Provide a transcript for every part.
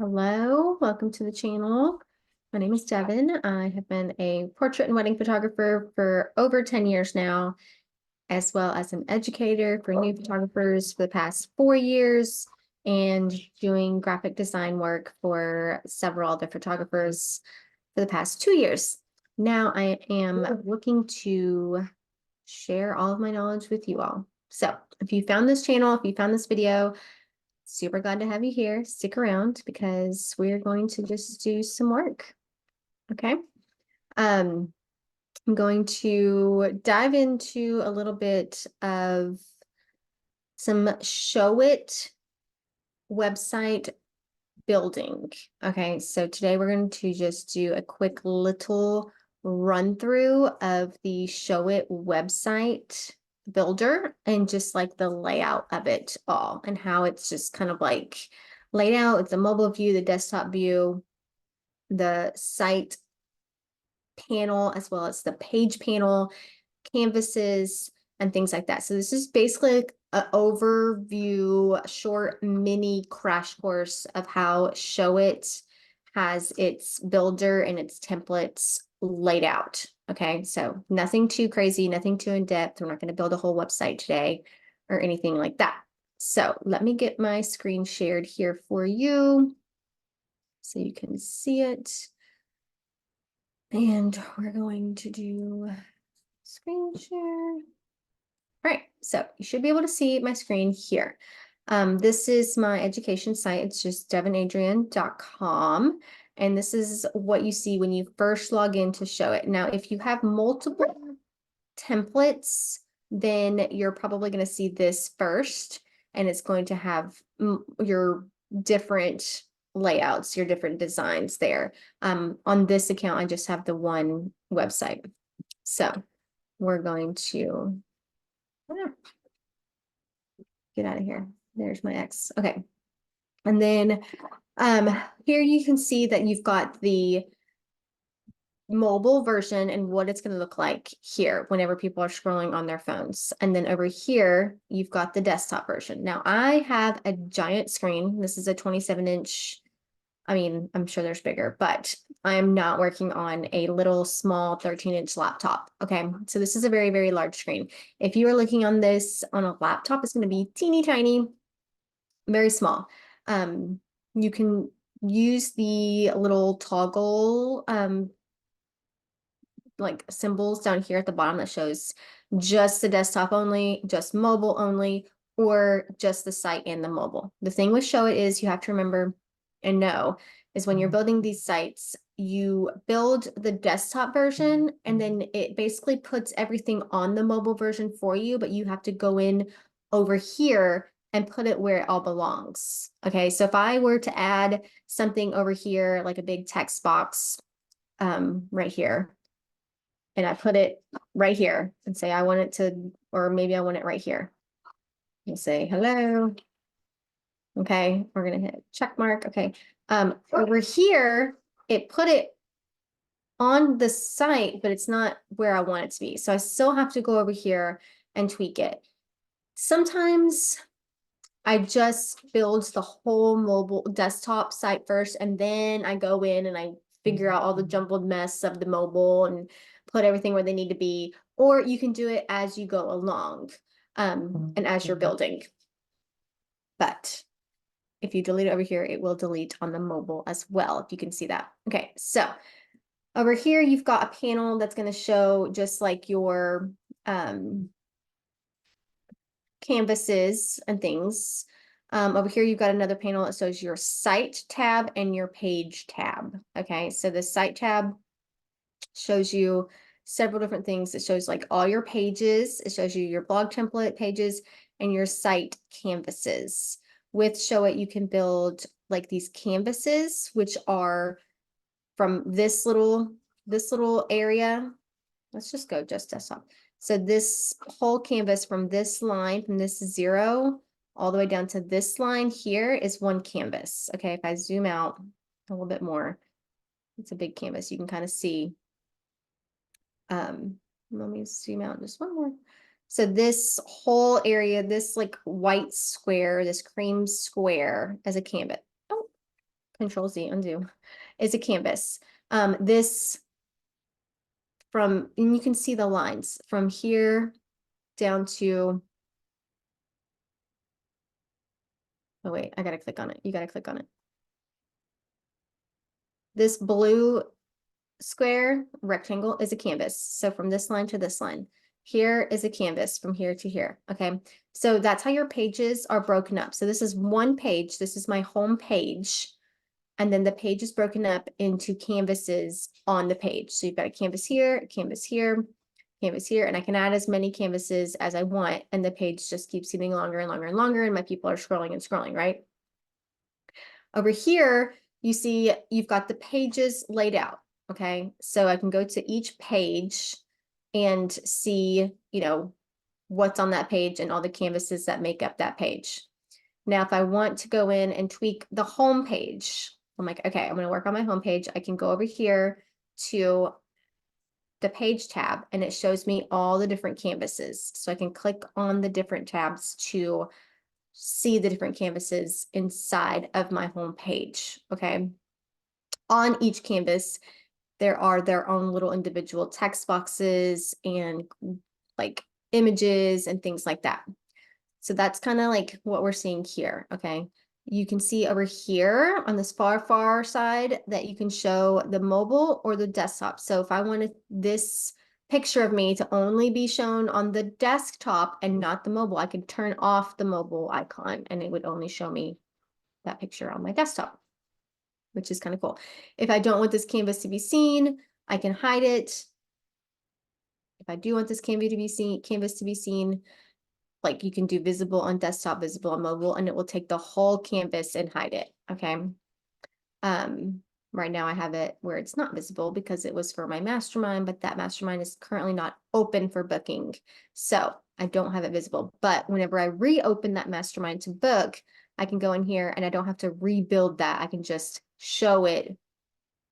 Hello, welcome to the channel. My name is Devin. I have been a portrait and wedding photographer for over 10 years now, as well as an educator for new photographers for the past 4 years, and doing graphic design work for several other photographers for the past 2 years. Now I am looking to share all of my knowledge with you all. So if you found this channel, if you found this video, super glad to have you here. Stick around because we're going to just do some work. Okay. I'm going to dive into a little bit of some Showit website building. Okay, so today we're going to just do a quick little run through of the Showit website builder and just like the layout of it all and how it's just kind of like laid out. It's a mobile view, the desktop view, the site panel, as well as the page panel, canvases, and things like that. So this is basically an overview, short mini crash course of how Showit has its builder and its templates laid out. Okay, so nothing too crazy, nothing too in depth. We're not going to build a whole website today or anything like that. So let me get my screen shared here for you so you can see it. And we're going to do screen share. All right, so you should be able to see my screen here. This is my education site. It's just devinadrian.com. And this is what you see when you first log in to Showit. Now, if you have multiple templates, then you're probably going to see this first, and it's going to have your different layouts, your different designs there. On this account, I just have the one website. So we're going to get out of here. There's my X. Okay. And then here you can see that you've got the mobile version and what it's going to look like here whenever people are scrolling on their phones. And then over here, you've got the desktop version. Now I have a giant screen. This is a 27-inch. I mean, I'm sure there's bigger, but I'm not working on a little small 13-inch laptop. Okay, so this is a very, very large screen. If you are looking on this on a laptop, it's going to be teeny tiny, very small. You can use the little toggle like symbols down here at the bottom that shows just the desktop only, just mobile only, or just the site and the mobile. The thing with Showit is you have to remember and know is when you're building these sites, you build the desktop version and then it basically puts everything on the mobile version for you, but you have to go in over here and put it where it all belongs. Okay, so if I were to add something over here, like a big text box right here, and I put it right here and say I want it to, or maybe I want it right here. And say hello. Okay, we're gonna hit check mark. Okay. Over here, it put it on the site, but it's not where I want it to be. So I still have to go over here and tweak it. Sometimes I just build the whole mobile desktop site first, and then I go in and I figure out all the jumbled mess of the mobile and put everything where they need to be. Or you can do it as you go along and as you're building. But if you delete it over here, it will delete on the mobile as well, if you can see that. Okay, so over here, you've got a panel that's going to show just like your canvases and things. Over here, you've got another panel that shows your site tab and your page tab. Okay, so the site tab shows you several different things. It shows like all your pages. It shows you your blog template pages and your site canvases. With Showit, you can build like these canvases, which are from this little area. Let's just go just desktop. So this whole canvas from this line, from this 0 all the way down to this line here is one canvas. Okay, if I zoom out a little bit more, it's a big canvas. You can kind of see. Let me zoom out just one more. So this whole area, this like white square, this cream square as a canvas. Oh, Control Z, undo, is a canvas. This and you can see the lines from here down to, oh wait, I gotta click on it. You gotta click on it. This blue square rectangle is a canvas. So from this line to this line, here is a canvas from here to here. Okay. So that's how your pages are broken up. So this is one page. This is my home page. And then the page is broken up into canvases on the page. So you've got a canvas here, canvas here, canvas here, and I can add as many canvases as I want. And the page just keeps getting longer and longer and longer. And my people are scrolling and scrolling, right? Over here, you see you've got the pages laid out. Okay, so I can go to each page and see, what's on that page and all the canvases that make up that page. Now, if I want to go in and tweak the home page, I'm like, okay, I'm going to work on my home page. I can go over here to the page tab and it shows me all the different canvases. So I can click on the different tabs to see the different canvases inside of my home page. Okay. On each canvas, there are their own little individual text boxes and like images and things like that. So that's kind of like what we're seeing here. Okay. You can see over here on this far side that you can show the mobile or the desktop. So if I wanted this picture of me to only be shown on the desktop and not the mobile, I could turn off the mobile icon and it would only show me that picture on my desktop, which is kind of cool. If I don't want this canvas to be seen, I can hide it. If I do want this canvas to be seen, like you can do visible on desktop, visible on mobile, and it will take the whole canvas and hide it. Okay. Right now I have it where it's not visible because it was for my mastermind, but that mastermind is currently not open for booking. So I don't have it visible, but whenever I reopen that mastermind to book, I can go in here and I don't have to rebuild that. I can just show it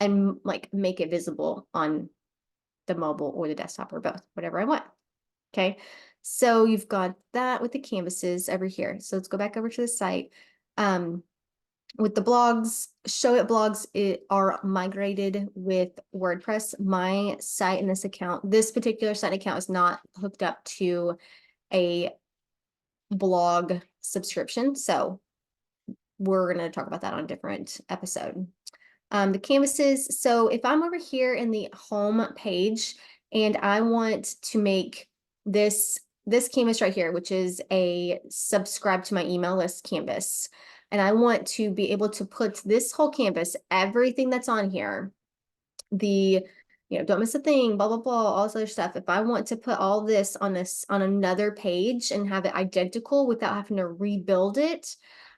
and like make it visible on the mobile or the desktop or both, whatever I want. Okay. So you've got that with the canvases over here. So let's go back over to the site. With the blogs, Showit blogs are migrated with WordPress. My site in this particular site account is not hooked up to a blog subscription. So we're going to talk about that on a different episode. The canvases. So if I'm over here in the home page and I want to make this canvas right here, which is a subscribe to my email list canvas, and I want to be able to put this whole canvas, everything that's on here, don't miss a thing, blah, blah, blah, all this other stuff. If I want to put all this on another page and have it identical without having to rebuild it,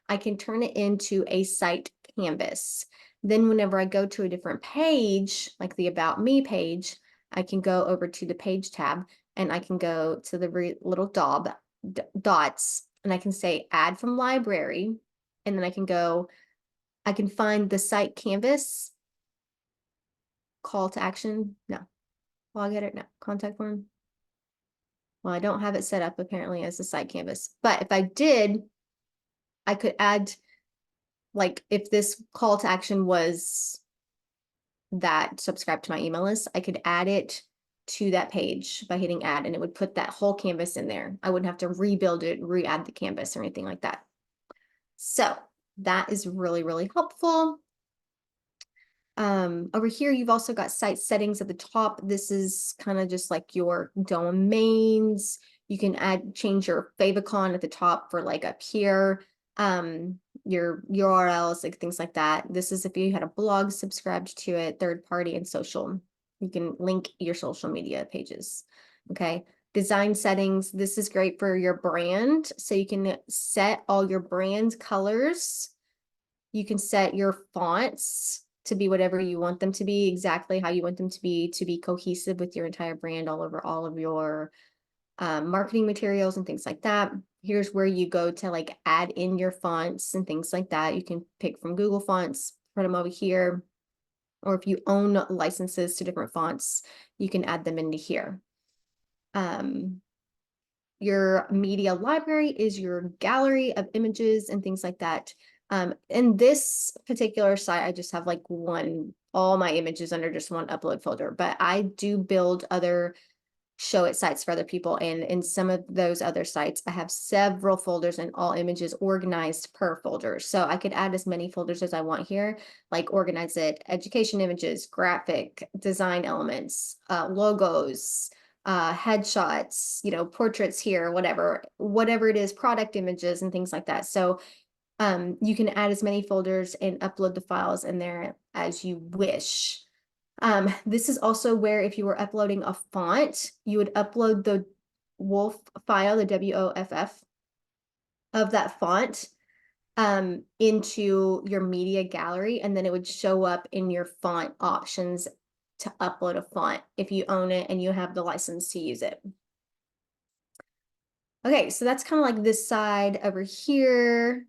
I can turn it into a site canvas. Then whenever I go to a different page, like the About Me page, I can go over to the page tab and I can go to the little dots and I can say add from library. And then I can find the site canvas, call to action. No, log edit, no, contact form. Well, I don't have it set up apparently as a site canvas, but if I did, I could add, like if this call to action was that subscribe to my email list, I could add it to that page by hitting add and it would put that whole canvas in there. I wouldn't have to rebuild it, re-add the canvas or anything like that. So that is really, really helpful. Over here, you've also got site settings at the top. This is kind of just like your domains. You can change your favicon at the top for like up here. Your URLs, like things like that. This is if you had a blog subscribed to it, third party and social. You can link your social media pages. Okay. Design settings. This is great for your brand. So you can set all your brand colors. You can set your fonts to be whatever you want them to be, exactly how you want them to be cohesive with your entire brand all over all of your marketing materials and things like that. Here's where you go to like add in your fonts and things like that. You can pick from Google Fonts, put them over here. Or if you own licenses to different fonts, you can add them into here. Your media library is your gallery of images and things like that. In this particular site, I just have like all my images under just one upload folder, but I do build other Showit sites for other people. And in some of those other sites, I have several folders and all images organized per folder. So I could add as many folders as I want here, like organize it, education images, graphic design elements, logos, headshots, portraits here, whatever it is, product images and things like that. So you can add as many folders and upload the files in there as you wish. This is also where if you were uploading a font, you would upload the WOFF file, the WOFF of that font into your media gallery, and then it would show up in your font options to upload a font if you own it and you have the license to use it. Okay, so that's kind of like this side over here.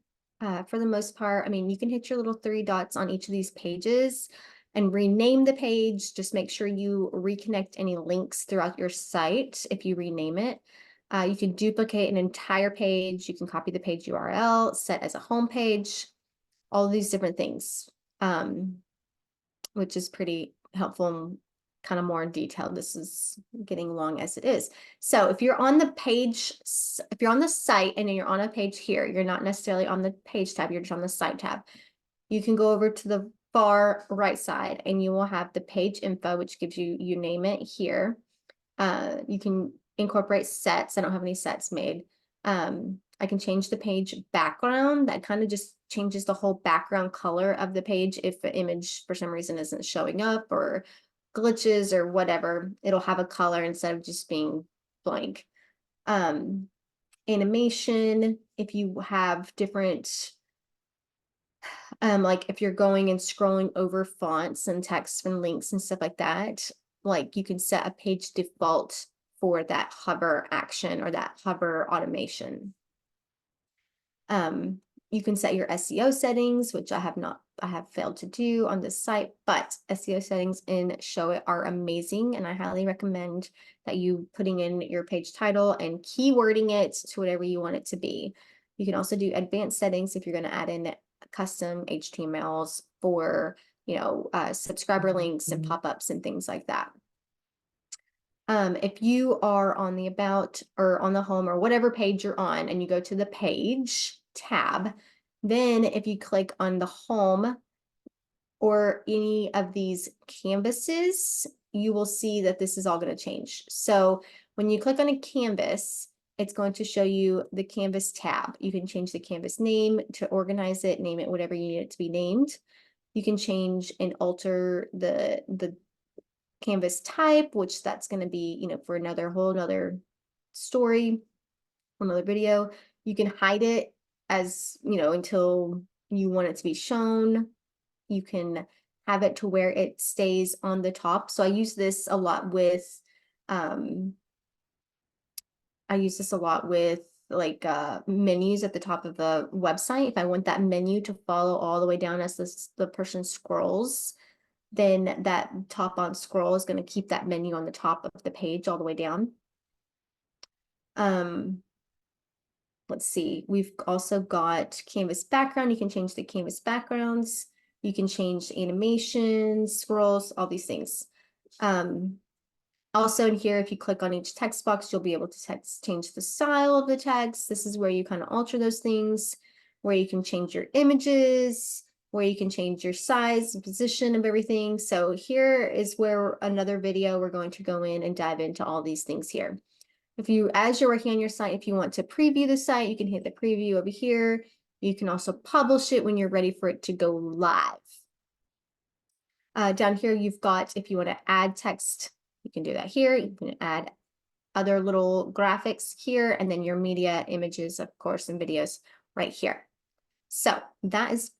For the most part, I mean, you can hit your little 3 dots on each of these pages and rename the page. Just make sure you reconnect any links throughout your site if you rename it. You can duplicate an entire page. You can copy the page URL, set as a home page, all of these different things, which is pretty helpful and kind of more in detail. This is getting long as it is. So if you're on the page, if you're on the site and you're on a page here, you're not necessarily on the page tab, you're just on the site tab. You can go over to the far right side and you will have the page info, which gives you name it here. You can incorporate sets. I don't have any sets made. I can change the page background. That kind of just changes the whole background color of the page. If the image for some reason isn't showing up or glitches or whatever, it'll have a color instead of just being blank. Animation, if you have different, like if you're going and scrolling over fonts and text and links and stuff like that, like you can set a page default for that hover action or that hover automation. You can set your SEO settings, which I have failed to do on this site, but SEO settings in Showit are amazing, and I highly recommend that you putting in your page title and keywording it to whatever you want it to be. You can also do advanced settings if you're going to add in custom HTMLs for, subscriber links and pop-ups and things like that. If you are on the about or on the home or whatever page you're on and you go to the page tab, then if you click on the home or any of these canvases, you will see that this is all going to change. So when you click on a canvas, it's going to show you the canvas tab. You can change the canvas name to organize it, name it whatever you need it to be named. You can change and alter the canvas type, which that's going to be, for whole another story, another video. You can hide it as, until you want it to be shown. You can have it to where it stays on the top. So I use this a lot with, like menus at the top of a website. If I want that menu to follow all the way down as the person scrolls, then that top on scroll is going to keep that menu on the top of the page all the way down. Let's see, we've also got canvas background. You can change the canvas backgrounds. You can change animations, scrolls, all these things. Also in here, if you click on each text box, you'll be able to change the style of the text. This is where you kind of alter those things, where you can change your images, where you can change your size and position of everything. So here is where another video we're going to go in and dive into all these things here. As you're working on your site, if you want to preview the site, you can hit the preview over here. You can also publish it when you're ready for it to go live. Down here, you've got, if you want to add text, you can do that here. You can add other little graphics here, and then your media images, of course, and videos right here. So that is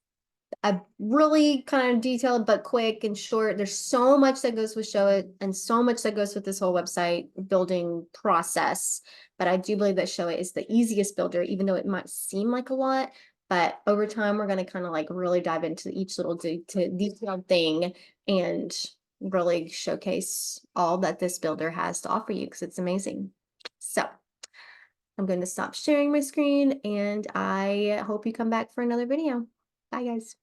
a really kind of detailed but quick and short. There's so much that goes with Showit and so much that goes with this whole website building process. But I do believe that Showit is the easiest builder, even though it might seem like a lot. But over time, we're going to kind of like really dive into each little detailed thing and really showcase all that this builder has to offer you, because it's amazing. So I'm going to stop sharing my screen, and I hope you come back for another video. Bye, guys.